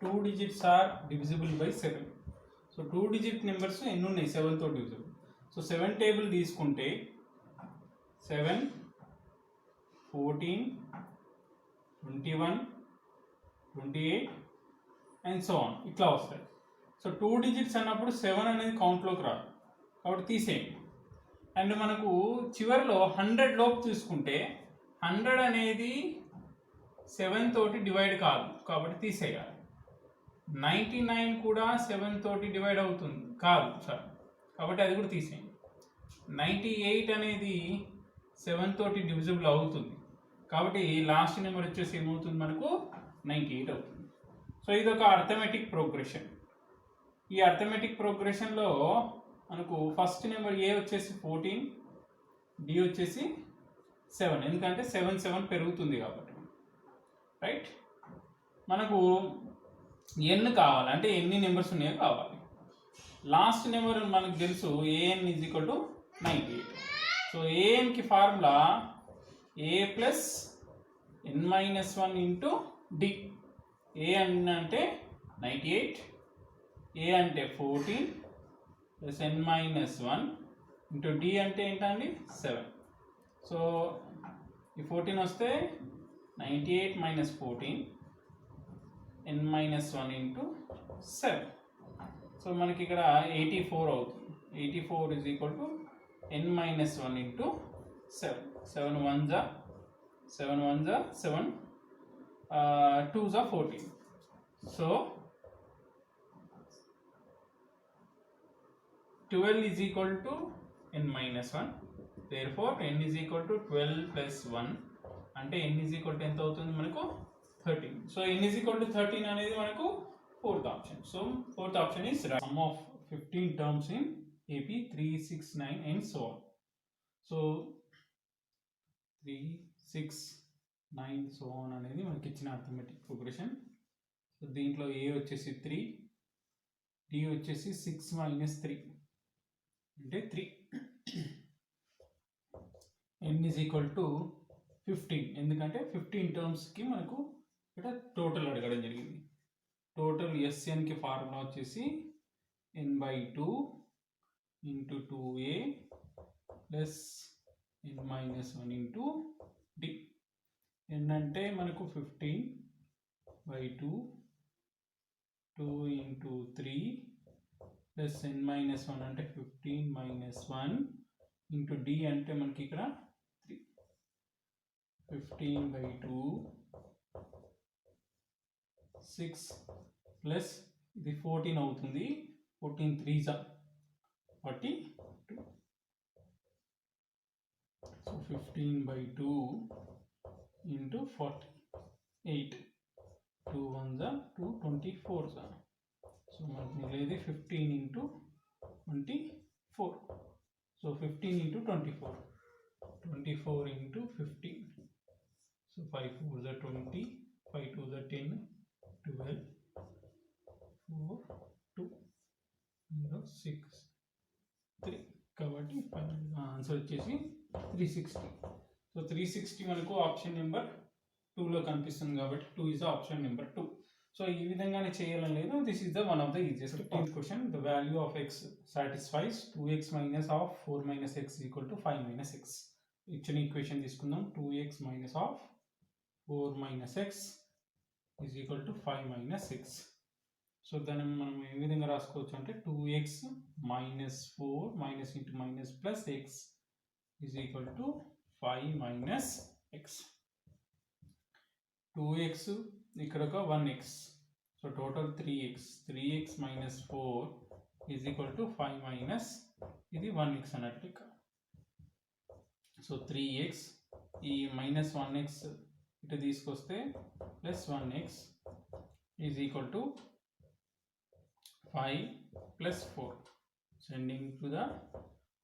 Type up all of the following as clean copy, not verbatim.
2 digits are divisible by 7. So 2 digit numbers ఎన్ని ఉన్నాయి 7 తో డివిజిబుల్. సో 7 టేబుల్ తీసుకుంటే 7, 14, 21, 28 అండ్ సో ఆన్ ఇట్లా వస్తాయి. సో 2 digits అన్నప్పుడు 7 అనేది కౌంట్లోకి రాదు కాబట్టి తీసేయండి. అండ్ మనకు చివరిలో 100 లోపు తీసుకుంటే 100 అనేది 7 తోటి డివైడ్ కాదు కాబట్టి తీసేయాలి. 99 కూడా 7 తోటి డివైడ్ అవుతుంది కాదు సార్ కాబట్టి అది కూడా తీసేయండి. 98 అనేది 7 తోటి డివిజిబుల్ అవుతుంది కాబట్టి లాస్ట్ నెంబర్ వచ్చేసి ఏమవుతుంది మనకు 98 అవుతుంది. సో ఇది ఒక అర్థమెటిక్ ప్రోగ్రెషన్. ఈ అర్థమెటిక్ ప్రోగ్రెషన్లో మనకు ఫస్ట్ నెంబర్ ఏ వచ్చేసి 14, డి వచ్చేసి 7 ఎందుకంటే 7 పెరుగుతుంది కాబట్టి రైట్. మనకు ఎన్ కావాలి అంటే ఎన్ని నెంబర్స్ ఉన్నాయో కావాలి. లాస్ట్ నెంబర్ మనకు తెలుసు a n is equal to 98. So ఏఎన్కి formula a plus n-1 into d. A అంటే 98, ఏ అంటే 14 ప్లస్ n-1 ఇంటూ డి అంటే ఏంటండి 7. సో ఈ 14 వస్తే 98 minus 14 n-1 ఇంటూ 7. సో మనకి ఇక్కడ 84 అవుతుంది. 84 is equal to n-1 into 7. 7 1s 7, 2s 14. So 12 is equal to n-1. Therefore n is equal to 12 plus 1 అంటే n is equal to ఎంత అవుతుంది మనకు 13. So n is equal to 13 అనేది మనకు fourth option. So fourth option is sum of 15 terms in AP 3, 6, 9 and so on. So 3, 6, 9 so on అనేది మనకి ఇచ్చిన arithmetic progression. So దీంట్లో ఏ వచ్చేసి 3, డి వచ్చేసి 6 minus 3 అంటే 3. n is equal to 15 ఎందుకంటే 15 టర్మ్స్కి మనకు ఇక్కడ టోటల్ అడగడం జరిగింది. టోటల్ ఎస్ఎన్కి ఫార్ములా వచ్చేసి n/2 into 2a plus n-1 into d. n అంటే మనకు 15/2 2 ఇంటూ 3 ప్లస్ n-1 అంటే 15 minus 1 ఇంటూ డి అంటే మనకి ఇక్కడ 3. 15/2 6 ప్లస్ ఇది 14 అవుతుంది. 14 3s 42. So 15/2 into 48 2 1s 2 24s. So మనకు మిగిలేది 15 into 24. So 15 into 24 24 into 15. So 5 4s 20 5 2s 10 12 4 2 0 6 3 కాబట్టి ఆన్సర్ వచ్చేసి 360. సో 360 మనకు ఆప్షన్ నెంబర్ 2లో కనిపిస్తుంది కాబట్టి 2 ఇస్ ఆప్షన్ నెంబర్ 2. సో ఈ విధంగానే చేయాలని లేదు. This is the one of the easiest. 15th question the value of x satisfies 2x minus of 4 minus x is equal to 5 minus x. ఇచ్చిన equation తీసుకుందాం. 2x minus of 4 minus x is equal to 5 minus x. So దాన్ని మనం ఏ విధంగా రాసుకోవచ్చు అంటే 2x minus 4 minus into minus plus x is equal to 5 minus x. 2x ఇక్కడ ఒక 1x. So total 3x minus 4 is equal to 5 minus ఇది 1x అన్నట్టు ఇక్కడ. సో 3x ఈ మైనస్ 1x ఇటు తీసుకొస్తే plus 1x is equal to 5 plus 4 sending to the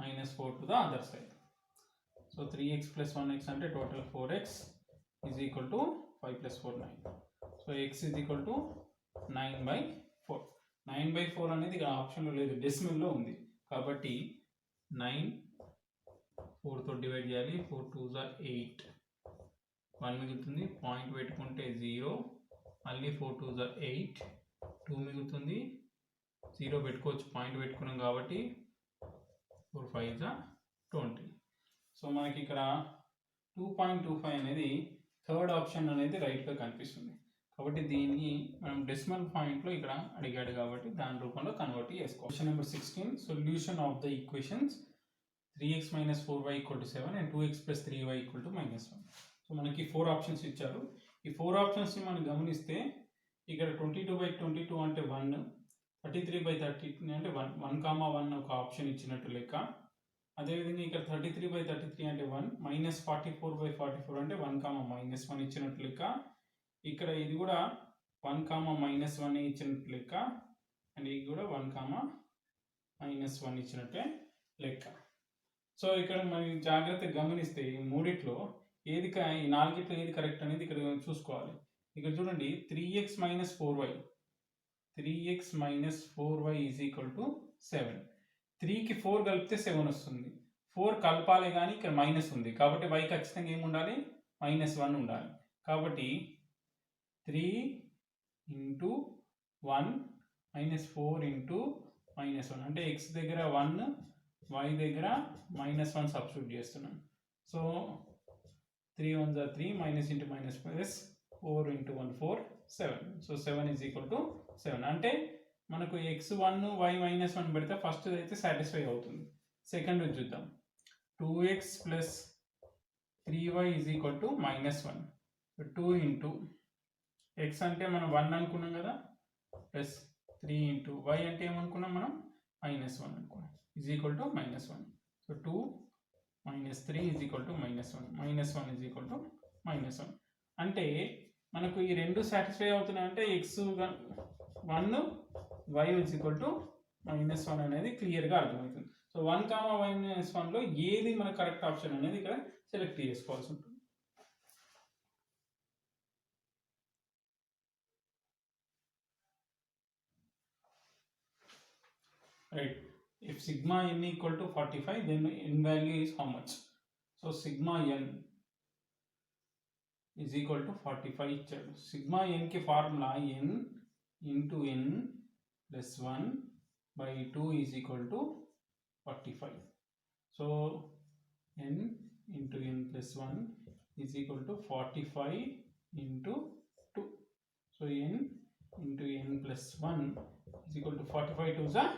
minus 4 to the other side. So 3x plus 1x అంటే total 4x is equal to 5 plus 4 9. So x is equal to 9/4. 9/4 అనేది ఇక్కడ ఆప్షన్లో లేదు, డెసిమల్లో ఉంది కాబట్టి 9 4తో divide చేయాలి. 4 2s 8 1 మిగులుతుంది. Point పెట్టుకుంటే 0 మళ్ళీ 4 2s 8 2 మిగులుతుంది, 0 పెట్టుకోవచ్చు, పాయింట్ పెట్టుకున్నాం కాబట్టి 4 5 20. సో మనకి ఇక్కడ 2.25 అనేది థర్డ్ ఆప్షన్ అనేది రైట్గా కనిపిస్తుంది. కాబట్టి దీన్ని మనం డెసిమల్ పాయింట్లో ఇక్కడ అడిగాడు కాబట్టి దాని రూపంలో కన్వర్ట్ చేసుకోవాలి. Question number 16, solution of the equations 3x - 4y = 7 and 2x + 3y = -1. So మనకి 4 ఆప్షన్స్ ఇచ్చారు. ఈ 4 ఆప్షన్స్ని మనం గమనిస్తే ఇక్కడ 22/22 అంటే 1, 33/33 అంటే 1, 1, ఒక ఆప్షన్ ఇచ్చినట్టు లెక్క. అదేవిధంగా ఇక్కడ 33/33 అంటే 1, -44/44 అంటే 1, -1 ఇచ్చినట్టు లెక్క. ఇక్కడ ఇది కూడా 1, -1 ఇచ్చినట్టు లెక్క, అండ్ ఇది కూడా 1, -1 ఇచ్చినట్టే లెక్క. సో ఇక్కడ మనం జాగ్రత్తగా గమనిస్తే ఈ మూడిట్లో ఏది ఈ నాలుగిట్లో ఏది కరెక్ట్ అనేది ఇక్కడ చూసుకోవాలి. ఇక్కడ చూడండి 3x - 4y, 3x - 4y = 7. 3కి 4 కలిపితే 7 వస్తుంది. 4 కలపాలి కానీ ఇక్కడ మైనస్ ఉంది కాబట్టి y ఖచ్చితంగా ఏమి ఉండాలి, -1 ఉండాలి. కాబట్టి 3 × 1 - 4 × -1 అంటే x దగ్గర 1, y దగ్గర -1 సబ్స్టిట్యూట్ చేస్తున్నాం. సో 3 1 3, -× -4 × 1 4, 7. సో 7 = 7 అంటే మనకు x1 y -1 పెడితే ఫస్ట్ అయితే సాటిస్ఫై అవుతుంది. సెకండ్ చూద్దాం. 2x + 3y = -1. 2 × x అంటే మనం 1 అనుకున్నాం కదా, ప్లస్ 3 × y అంటే ఏమనుకున్నాం మనం, -1 అనుకున్నాం, -1. సో 2 - 3 = -1, -1 అంటే మనకు ఈ రెండు సాటిస్ఫై అవుతున్నాయంటే x1 y -1 అనేది క్లియర్గా అర్థమవుతుంది. సో 1, y -1లో ఏది మన కరెక్ట్ ఆప్షన్ అనేది ఇక్కడ సెలెక్ట్ చేసుకోవాల్సి ఉంటుంది. Right. If sigma n = 45, then n value is how much? So sigma n = 45 ఇచ్చాడు. సిగ్మా n కి formula n × n + 1/2 = 45. So n × n + 1 = 45 × 2. So n × n + 1 = 45 2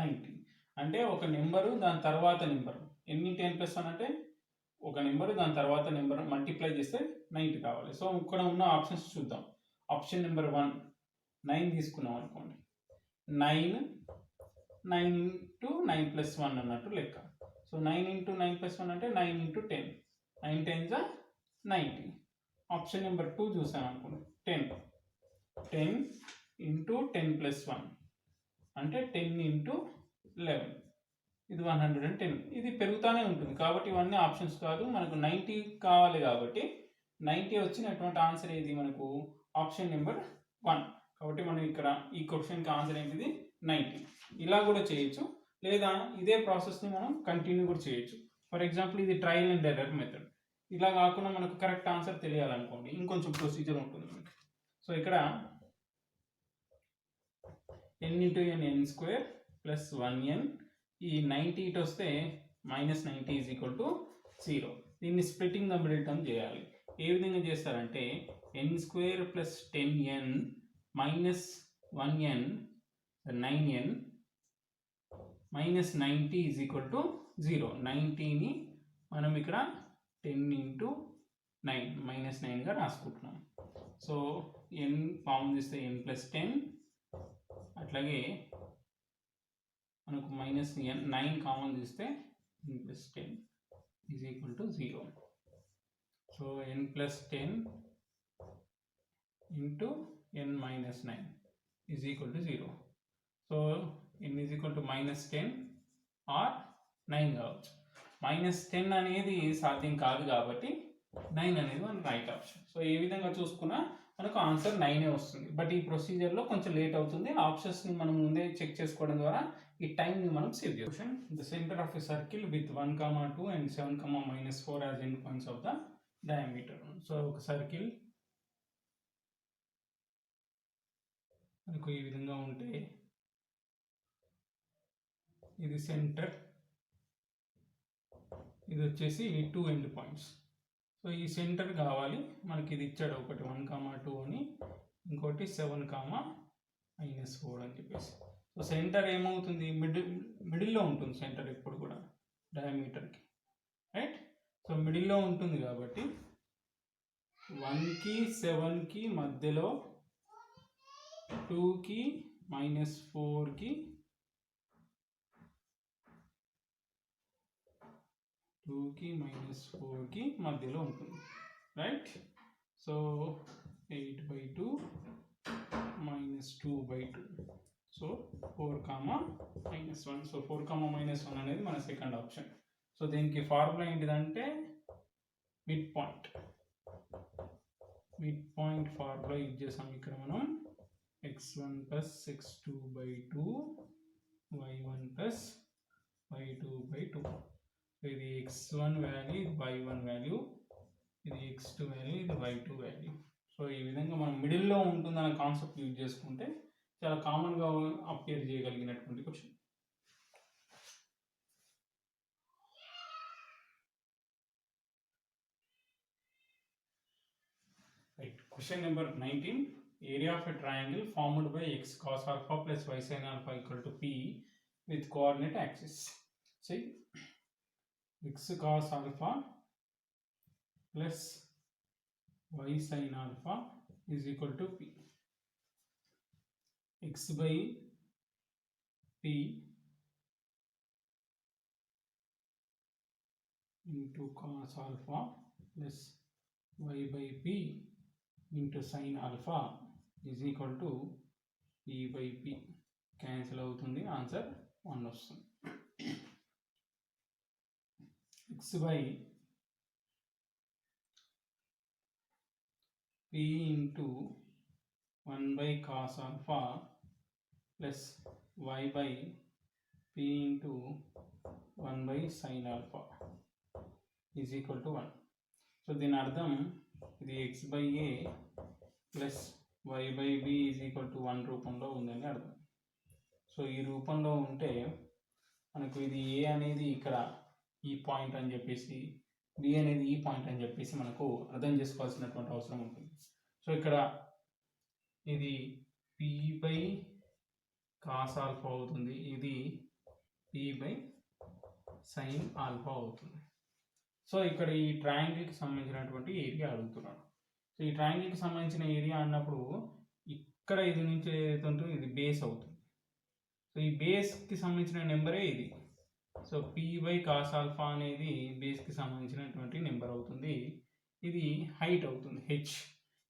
90. అంటే ఒక నెంబరు దాని తర్వాత నెంబరు, n × n + 1 అంటే ఒక నెంబరు దాని తర్వాత నెంబర్ మల్టిప్లై చేస్తే 90 కావాలి. సో ఇక్కడ ఉన్న ఆప్షన్స్ చూద్దాం. ఆప్షన్ నెంబర్ 1 9 తీసుకున్నాం అనుకోండి, 9 × 9 + 1 అన్నట్టు లెక్క. సో 9 × 9 + 1 అంటే 9 × 10, 9 10s 90. ఆప్షన్ నెంబర్ 2 చూసాం అనుకోండి, 10 × 10 + 1 అంటే 10 × 11, ఇది 110. ఇది పెరుగుతూనే ఉంటుంది కాబట్టి ఇవన్నీ ఆప్షన్స్ కాదు, మనకు 90 కావాలి కాబట్టి 90 వచ్చినటువంటి ఆన్సర్ ఏది మనకు ఆప్షన్ నెంబర్ 1. కాబట్టి మనం ఇక్కడ ఈ క్వశ్చన్కి ఆన్సర్ ఏంటిది 90. ఇలా కూడా చేయొచ్చు, లేదా ఇదే ప్రాసెస్ని మనం కంటిన్యూ కూడా చేయొచ్చు. ఫర్ ఎగ్జాంపుల్ ఇది ట్రయల్ అండ్ ఎర్రర్ మెథడ్. ఇలా కాకుండా మనకు కరెక్ట్ ఆన్సర్ తెలియాలనుకోండి, ఇంకొంచెం ప్రొసీజర్ ఉంటుంది మనకి. సో ఇక్కడ n × n n² + 1n, ఈ 90 ఇటు వస్తే -90 = 0. దీన్ని స్ప్లిట్టింగ్ ద మిడిల్ టర్మ్ చేయాలి. ఏ విధంగా చేస్తారంటే n² + 10n - 1n 9n -90 = 0. 90ని మనం ఇక్కడ 10 × 9 -9గా రాసుకుంటున్నాం. సో n కామన్ తీస్తే n + 10, అట్లాగే మనకు -9 కామన్ తీస్తే n + 10 = 0. So n + 10 × n - 9 = 0. So n -10 or 9 కావచ్చు. -10 అనేది సాధ్యం కాదు కాబట్టి 9 అనేది మన రైట్ ఆప్షన్. సో ఏ విధంగా చూసుకున్నా మనకు ఆన్సర్ 9 వస్తుంది. బట్ ఈ ప్రొసీజర్లో కొంచెం లేట్ అవుతుంది. ఆప్షన్స్ని మనం ముందే చెక్ చేసుకోవడం ద్వారా ఈ టైంని మనం సేవ్ చేస్తాం. The centre of a circle with 1, 2 and 7, -4 as end points of the diameter. So ఒక మనకు ఈ విధంగా ఉంటే ఇది సెంటర్, ఇది వచ్చేసి 2 ఎండ్ పాయింట్స్. సో ఈ సెంటర్ కావాలి మనకి. ఇది ఇచ్చాడు ఒకటి 1,2 అని, ఇంకోటి 7,-4 అని చెప్పేసి. సో సెంటర్ ఏమవుతుంది, మిడిల్లో ఉంటుంది సెంటర్ ఎప్పుడు కూడా డయామీటర్కి, రైట్. సో మిడిల్లో ఉంటుంది కాబట్టి 1కి 7కి మధ్యలో 2కి -4కి 2కి -4కి మధ్యలో ఉంటుంది, రైట్. సో 8/2 -2/2. సో 4,-1. సో 4,-1 అనేది మన సెకండ్ ఆప్షన్. సో దీనికి ఫార్ములా ఏంటిదంటే mid point. Mid point formula use చేసాం ఇక్కడ మనం. x1 + x2/2 y1 + y2/2. ఇది x1 వాల్యూ, ఇది y1 వాల్యూ, ఇది x2 వాల్యూ, ఇది y2 వాల్యూ. సో ఈ విధంగా మనం మిడిల్లో ఉంటుందన్న కాన్సెప్ట్ యూజ్ చేసుకుంటే చాలా కామన్గా అపియర్ చేయగలిగినటువంటి question. Right. Question number 19. Area of a triangle formed by x cos alpha + y sin alpha = p with coordinate axis. See, x cos alpha plus y sin alpha is equal to p. x by p into cos alpha plus y by p into sin alpha is equal to p by p. Cancel అవుతుంది, answer 1 వస్తుంది. x by p into 1 by cos alpha plus y by p into 1 by sin alpha is equal to 1. So దీని అర్థం ఇది x by a plus y by b is equal to 1 రూపంలో ఉందని అర్థం. So ఈ రూపంలో ఉంటే మనకు ఇది a అనేది ఇక్కడ ఈ పాయింట్ అని చెప్పేసి, b అనేది ఈ పాయింట్ అని చెప్పేసి మనకు అర్థం చేసుకోవాల్సినటువంటి అవసరం ఉంటుంది. సో ఇక్కడ ఇది p by cos alpha అవుతుంది, ఇది p by sin alpha అవుతుంది. సో ఇక్కడ ఈ ట్రయాంగిల్కి సంబంధించినటువంటి ఏరియా అడుగుతున్నాడు. సో ఈ ట్రయాంగిల్కి సంబంధించిన ఏరియా అన్నప్పుడు ఇక్కడ ఇది నుంచి ఏదైతే ఉంటుందో ఇది బేస్ అవుతుంది. సో ఈ బేస్కి సంబంధించిన నెంబరే ఇది. So p by cos alpha అనేది బేస్కి సంబంధించినటువంటి నెంబర్ అవుతుంది. ఇది హైట్ అవుతుంది h.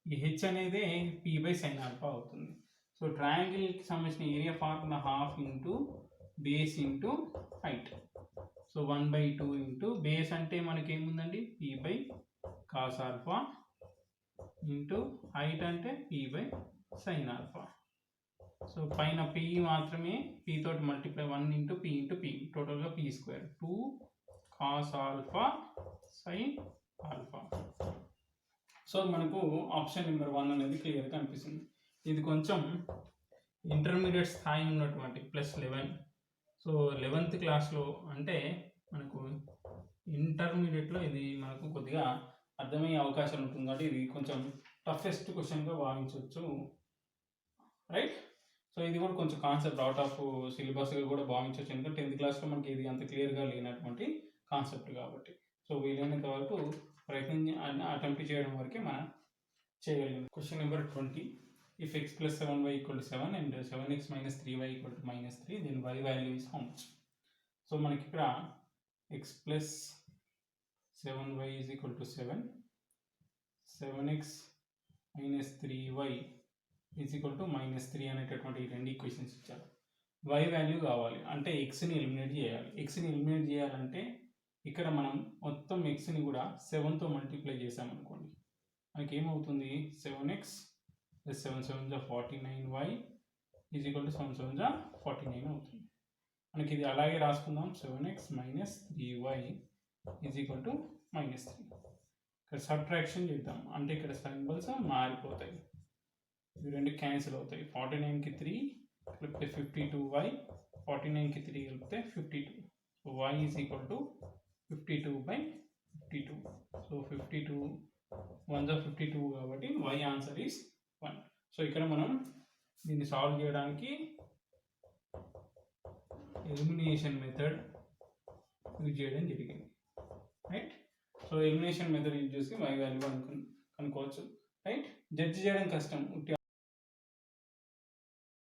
ఈ h అనేది p by sin alpha అవుతుంది. సో ట్రయాంగిల్కి సంబంధించిన area formula ½ into base into height. So 1/2 into base అంటే మనకి ఏముందండి p by cos alpha into height అంటే p by sin alpha. So పైన p మాత్రమే, p తోటి multiply 1 into p into p, టోటల్గా p² 2 cos alpha sin alpha. So మనకు option number 1 అనేది క్లియర్గా కనిపిస్తుంది. ఇది కొంచెం ఇంటర్మీడియట్ స్థాయి ఉన్నటువంటి +11. సో 11th క్లాస్లో అంటే మనకు ఇంటర్మీడియట్లో ఇది మనకు కొద్దిగా అర్థమయ్యే అవకాశం ఉంటుంది కాబట్టి ఇది కొంచెం టఫెస్ట్ క్వశ్చన్గా భావించవచ్చు, రైట్. సో ఇది కూడా కొంచెం కాన్సెప్ట్ అవుట్ ఆఫ్ సిలబస్గా కూడా భావించవచ్చు, ఎందుకంటే 10th క్లాస్లో మనకి ఇది అంత క్లియర్గా లేనటువంటి కాన్సెప్ట్ కాబట్టి. సో వీలైనంత వరకు అటెంప్ట్ చేయడం వరకే మనం చేయగలిగాం. Question number 20. If x plus 7y = 7 and 7x minus 3y = -3, then y value is how much? So మనకి ఇక్కడ x plus 7y is equal to 7, 7x minus 3y is equal to -3 అనేటటువంటి రెండు ఈక్వేషన్స్ ఇచ్చారు. y value కావాలి అంటే xని eliminate చేయాలి. xని ఎలిమినేట్ చేయాలంటే ఇక్కడ మనం మొత్తం xని కూడా 7తో మల్టిప్లై చేసామనుకోండి, మనకి ఏమవుతుంది 7x + 7 7 49y is equal to 7 7 49 అవుతుంది. మనకి ఇది అలాగే రాసుకుందాం, 7x minus 3y is equal to -3. ఇక్కడ సబ్ట్రాక్షన్ చేద్దాం అంటే ఇక్కడ సింబల్స్ మారిపోతాయి. ఇవి రెండు క్యాన్సిల్ అవుతాయి. 49కి 3 కలిపితే 52y, 49కి 3 కలిపితే 52. So y is equal to 52/52. So 52 1 52 కాబట్టి y ఆన్సర్ ఈస్ 1. సో ఇక్కడ మనం దీన్ని సాల్వ్ చేయడానికి ఎలిమినేషన్ మెథడ్ యూజ్ చేయడం జరిగింది, right. So elimination method use చేసి y వాల్యూ కనుక్కోవచ్చు, రైట్. జడ్జ్ చేయడం కష్టం.